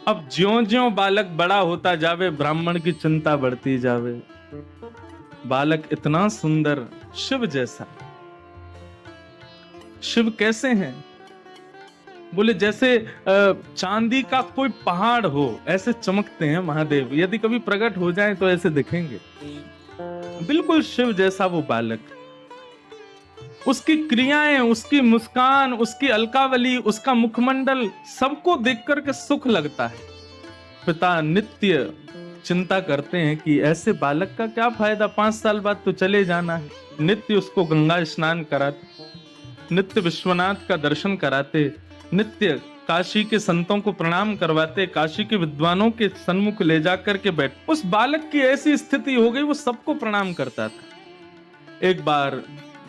अब ज्यों ज्यों बालक बड़ा होता जावे, ब्राह्मण की चिंता बढ़ती जावे। बालक इतना सुंदर, शिव जैसा। शिव कैसे हैं? बोले जैसे चांदी का कोई पहाड़ हो, ऐसे चमकते हैं महादेव। यदि कभी प्रकट हो जाए तो ऐसे दिखेंगे, बिल्कुल शिव जैसा वो बालक। उसकी क्रियाएं, उसकी मुस्कान, उसकी अलकावली, उसका मुखमंडल, सबको देख करके सुख लगता है। पिता नित्य चिंता करते हैं कि ऐसे बालक का क्या फायदा, 5 साल बाद तो चले जाना है। नित्य उसको गंगा स्नान कराते, नित्य विश्वनाथ का दर्शन कराते, नित्य काशी के संतों को प्रणाम करवाते, काशी के विद्वानों के सन्मुख ले जाकर के बैठ। उस बालक की ऐसी स्थिति हो गई, वो सबको प्रणाम करता था। एक बार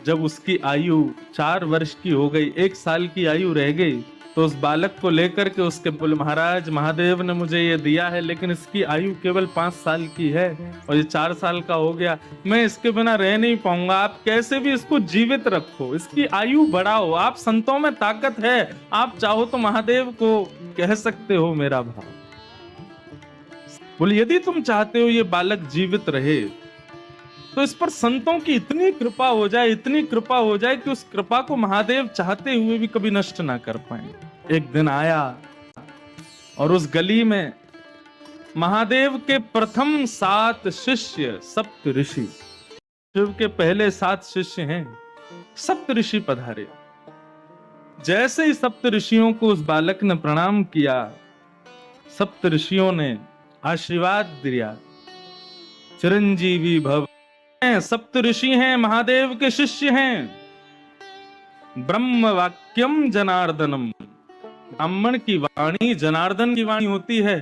जब उसकी आयु 4 वर्ष की हो गई, 1 साल की आयु रह गई, तो उस बालक को लेकर के उसके बोले, महाराज महादेव ने मुझे ये दिया है, लेकिन इसकी आयु केवल 5 साल की है और ये 4 साल का हो गया, मैं इसके बिना रह नहीं पाऊंगा। आप कैसे भी इसको जीवित रखो, इसकी आयु बढ़ाओ, आप संतों में ताकत है, आप चाहो तो महादेव को कह सकते हो मेरा भाव। बोले यदि तुम चाहते हो ये बालक जीवित रहे, तो इस पर संतों की इतनी कृपा हो जाए, इतनी कृपा हो जाए कि उस कृपा को महादेव चाहते हुए भी कभी नष्ट ना कर पाए। एक दिन आया और उस गली में महादेव के प्रथम 7 शिष्य, सप्त ऋषि, शिव के पहले 7 शिष्य हैं, सप्त ऋषि पधारे। जैसे ही सप्त ऋषियों को उस बालक ने प्रणाम किया, सप्त ऋषियों ने आशीर्वाद दिया, चिरंजीवी भव। सप्त ऋषि हैं, महादेव के शिष्य हैं। ब्रह्म वाक्यम जनार्दनम, ब्राह्मण की वाणी जनार्दन की वाणी होती है।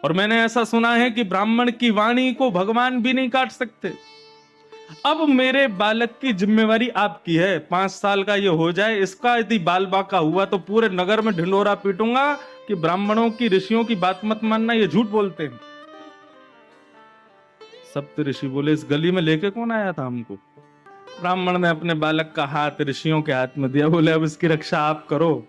और मैंने ऐसा सुना है कि ब्राह्मण की वाणी को भगवान भी नहीं काट सकते। अब मेरे बालक की जिम्मेवारी आपकी है, 5 साल का ये हो जाए, इसका यदि बाल बाका हुआ तो पूरे नगर में ढिंडोरा पीटूंगा कि ब्राह्मणों की, ऋषियों की बात मत मानना, ये झूठ बोलते हैं। सप्त ऋषि बोले, इस गली में लेके कौन आया था हमको? ब्राह्मण ने अपने बालक का हाथ ऋषियों के हाथ में दिया, बोले अब इसकी रक्षा आप करो।